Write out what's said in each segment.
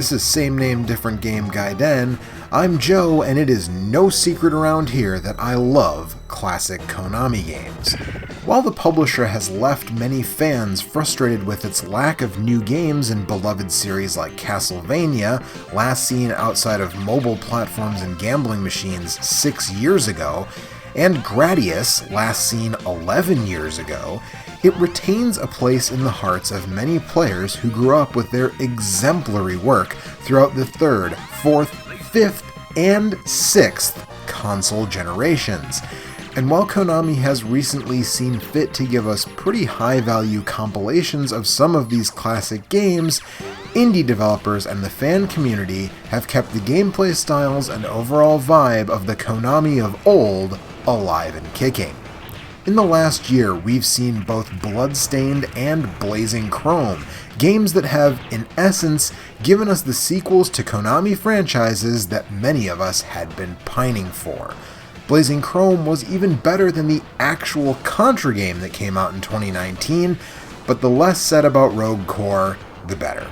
This is Same Name Different Game Gaiden. I'm Joe, and it is no secret around here that I love classic Konami games. While the publisher has left many fans frustrated with its lack of new games in beloved series like Castlevania, last seen outside of mobile platforms and gambling machines 6 years ago, and Gradius, last seen 11 years ago, it retains a place in the hearts of many players who grew up with their exemplary work throughout the 3rd, 4th, 5th, and 6th console generations. And while Konami has recently seen fit to give us pretty high-value compilations of some of these classic games, indie developers and the fan community have kept the gameplay styles and overall vibe of the Konami of old alive and kicking. In the last year, we've seen both Bloodstained and Blazing Chrome, games that have, in essence, given us the sequels to Konami franchises that many of us had been pining for. Blazing Chrome was even better than the actual Contra game that came out in 2019, but the less said about Rogue Core, the better.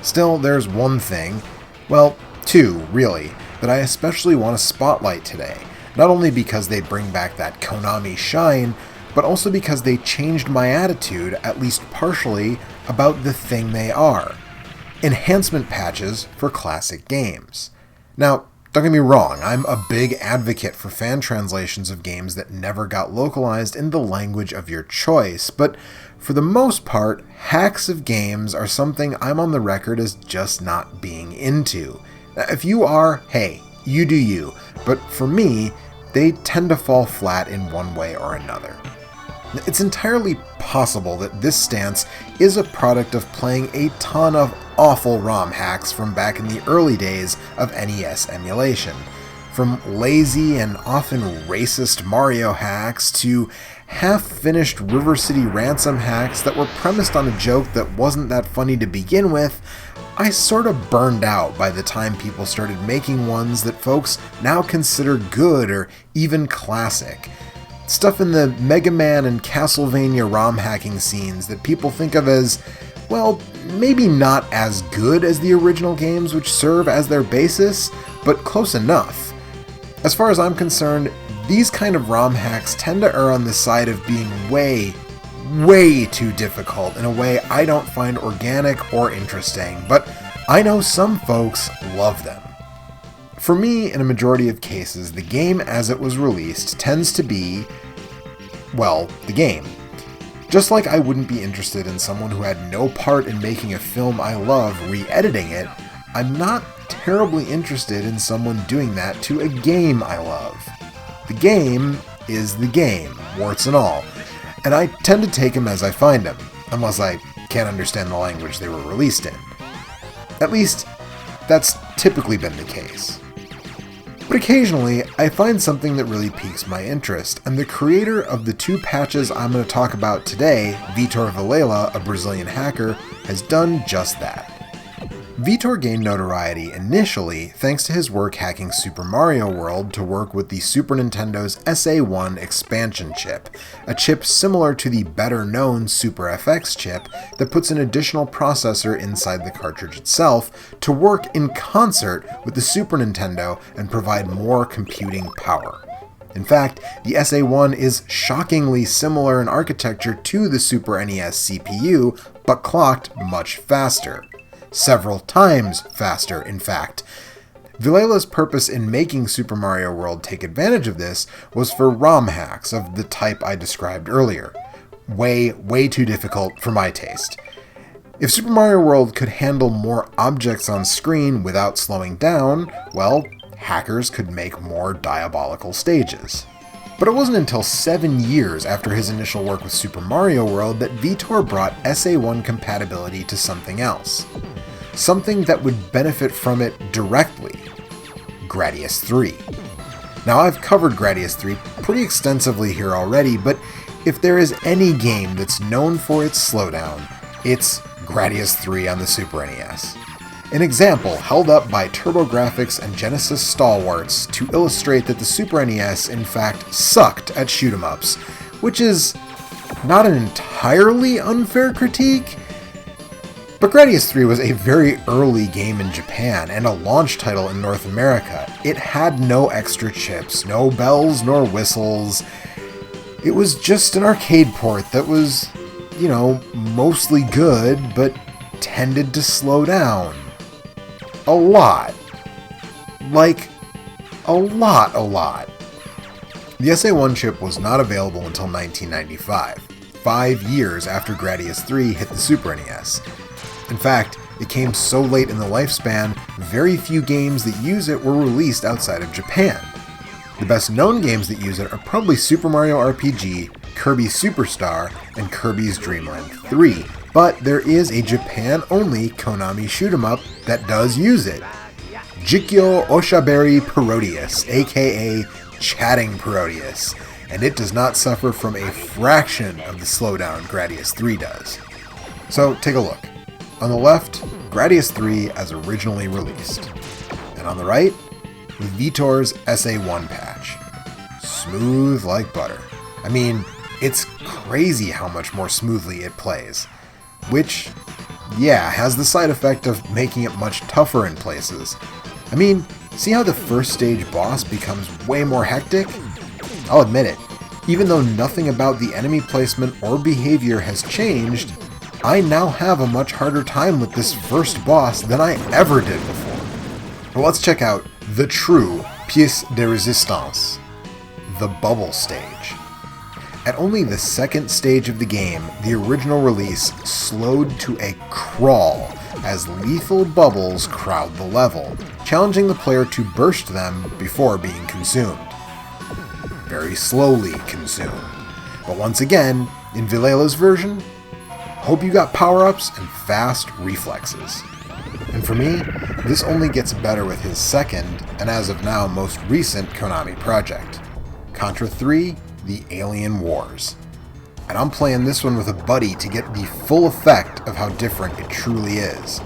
Still, there's one thing, well, two, really, that I especially want to spotlight today. Not only because they bring back that Konami shine, but also because they changed my attitude, at least partially, about the thing they are. Enhancement patches for classic games. Now, don't get me wrong, I'm a big advocate for fan translations of games that never got localized in the language of your choice, but for the most part, hacks of games are something I'm on the record as just not being into. Now, if you are, hey, you do you, but for me, they tend to fall flat in one way or another. It's entirely possible that this stance is a product of playing a ton of awful ROM hacks from back in the early days of NES emulation. From lazy and often racist Mario hacks to half-finished River City Ransom hacks that were premised on a joke that wasn't that funny to begin with, I sort of burned out by the time people started making ones that folks now consider good or even classic. Stuff in the Mega Man and Castlevania ROM hacking scenes that people think of as, well, maybe not as good as the original games which serve as their basis, but close enough. As far as I'm concerned, these kind of ROM hacks tend to err on the side of being way too difficult in a way I don't find organic or interesting, but I know some folks love them. For me, in a majority of cases, the game as it was released tends to be, well, the game. Just like I wouldn't be interested in someone who had no part in making a film I love re-editing it, I'm not terribly interested in someone doing that to a game I love. The game is the game, warts and all, and I tend to take them as I find them, unless I can't understand the language they were released in. At least, that's typically been the case. But occasionally, I find something that really piques my interest, and the creator of the two patches I'm going to talk about today, Vitor Vilela, a Brazilian hacker, has done just that. Vitor gained notoriety initially thanks to his work hacking Super Mario World to work with the Super Nintendo's SA1 expansion chip, a chip similar to the better-known Super FX chip that puts an additional processor inside the cartridge itself to work in concert with the Super Nintendo and provide more computing power. In fact, the SA1 is shockingly similar in architecture to the Super NES CPU, but clocked much faster. Several times faster, in fact. Vilela's purpose in making Super Mario World take advantage of this was for ROM hacks of the type I described earlier. Way too difficult for my taste. If Super Mario World could handle more objects on screen without slowing down, well, hackers could make more diabolical stages. But it wasn't until 7 years after his initial work with Super Mario World that Vitor brought SA1 compatibility to something else. Something that would benefit from it directly. Gradius III. Now, I've covered Gradius III pretty extensively here already, but if there is any game that's known for its slowdown, it's Gradius III on the Super NES. An example held up by TurboGrafx and Genesis stalwarts to illustrate that the Super NES in fact sucked at shoot-'em-ups, which is not an entirely unfair critique. But Gradius III was a very early game in Japan and a launch title in North America. It had no extra chips, no bells nor whistles. It was just an arcade port that was, mostly good, but tended to slow down. A lot. Like, a lot. The SA1 chip was not available until 1995, 5 years after Gradius III hit the Super NES. In fact, it came so late in the lifespan, very few games that use it were released outside of Japan. The best known games that use it are probably Super Mario RPG, Kirby Superstar, and Kirby's Dream Land 3, but there is a Japan-only Konami shoot-'em-up that does use it. Jikyo Oshaberi Parodius, aka Chatting Parodius, and it does not suffer from a fraction of the slowdown Gradius III does. So take a look. On the left, Gradius III as originally released, and on the right, Vitor's SA1 patch. Smooth like butter. I mean, it's crazy how much more smoothly it plays. Which, has the side effect of making it much tougher in places. I mean, see how the first stage boss becomes way more hectic? I'll admit it, even though nothing about the enemy placement or behavior has changed, I now have a much harder time with this first boss than I ever did before. But let's check out the true pièce de résistance, the bubble stage. At only the second stage of the game, the original release slowed to a crawl as lethal bubbles crowd the level, challenging the player to burst them before being consumed. Very slowly consumed. But once again, in Vilela's version, hope you got power-ups and fast reflexes. And for me, this only gets better with his second, and as of now most recent Konami project, Contra III: The Alien Wars. And I'm playing this one with a buddy to get the full effect of how different it truly is.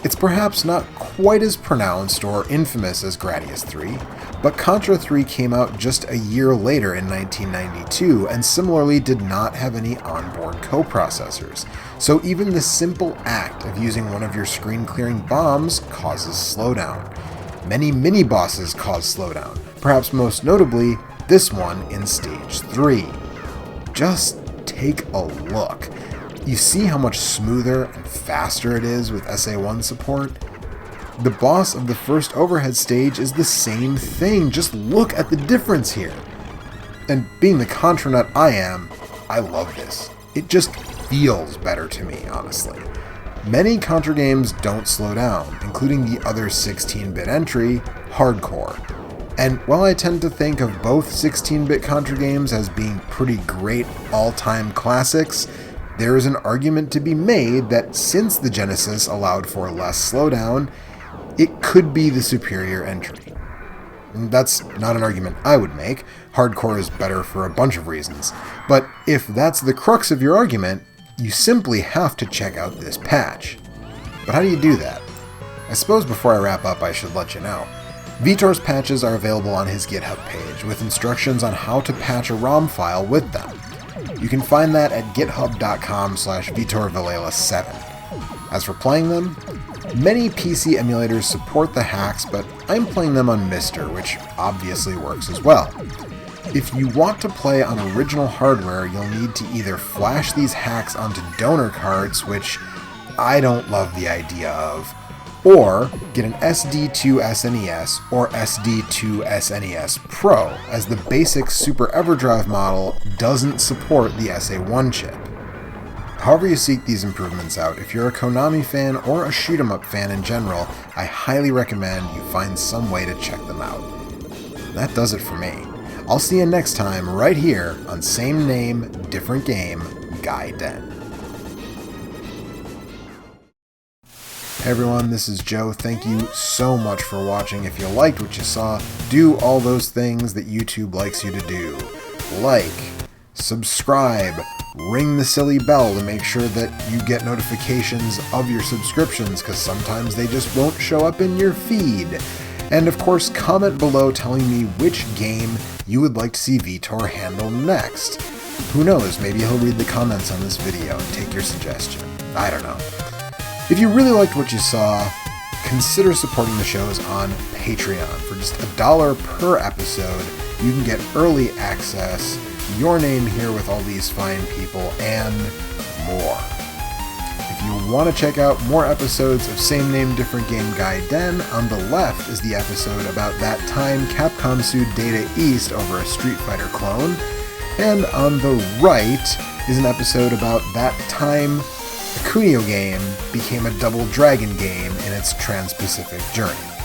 It's perhaps not quite as pronounced or infamous as Gradius III, but Contra III came out just a year later in 1992 and similarly did not have any onboard coprocessors, so even the simple act of using one of your screen-clearing bombs causes slowdown. Many mini-bosses cause slowdown, perhaps most notably this one in Stage 3. Just take a look. You see how much smoother and faster it is with SA1 support? The boss of the first overhead stage is the same thing, just look at the difference here. And being the Contra nut I am, I love this. It just feels better to me, honestly. Many Contra games don't slow down, including the other 16-bit entry, Hardcore. And while I tend to think of both 16-bit Contra games as being pretty great all-time classics, there is an argument to be made that since the Genesis allowed for less slowdown, it could be the superior entry. And that's not an argument I would make. Hardcore is better for a bunch of reasons. But if that's the crux of your argument, you simply have to check out this patch. But how do you do that? I suppose before I wrap up I should let you know. Vitor's patches are available on his GitHub page, with instructions on how to patch a ROM file with them. You can find that at github.com/VitorVilela7. As for playing them, many PC emulators support the hacks, but I'm playing them on Mister, which obviously works as well. If you want to play on original hardware, you'll need to either flash these hacks onto donor cards, which I don't love the idea of, or get an SD2 SNES or SD2 SNES Pro, as the basic Super EverDrive model doesn't support the SA1 chip. However you seek these improvements out, if you're a Konami fan or a shoot-'em-up fan in general, I highly recommend you find some way to check them out. That does it for me. I'll see you next time right here on Same Name, Different Game, Gaiden. Hey everyone, this is Joe. Thank you so much for watching. If you liked what you saw, do all those things that YouTube likes you to do. Like, subscribe, ring the silly bell to make sure that you get notifications of your subscriptions, because sometimes they just won't show up in your feed. And of course, comment below telling me which game you would like to see Vitor handle next. Who knows, maybe he'll read the comments on this video and take your suggestion. I don't know. If you really liked what you saw, consider supporting the shows on Patreon. For just $1 per episode, you can get early access, your name here with all these fine people, and more. If you want to check out more episodes of Same Name Different Game Gaiden, on the left is the episode about that time Capcom sued Data East over a Street Fighter clone, and on the right is an episode about that time a Kunio game became a Double Dragon game in its Trans-Pacific journey.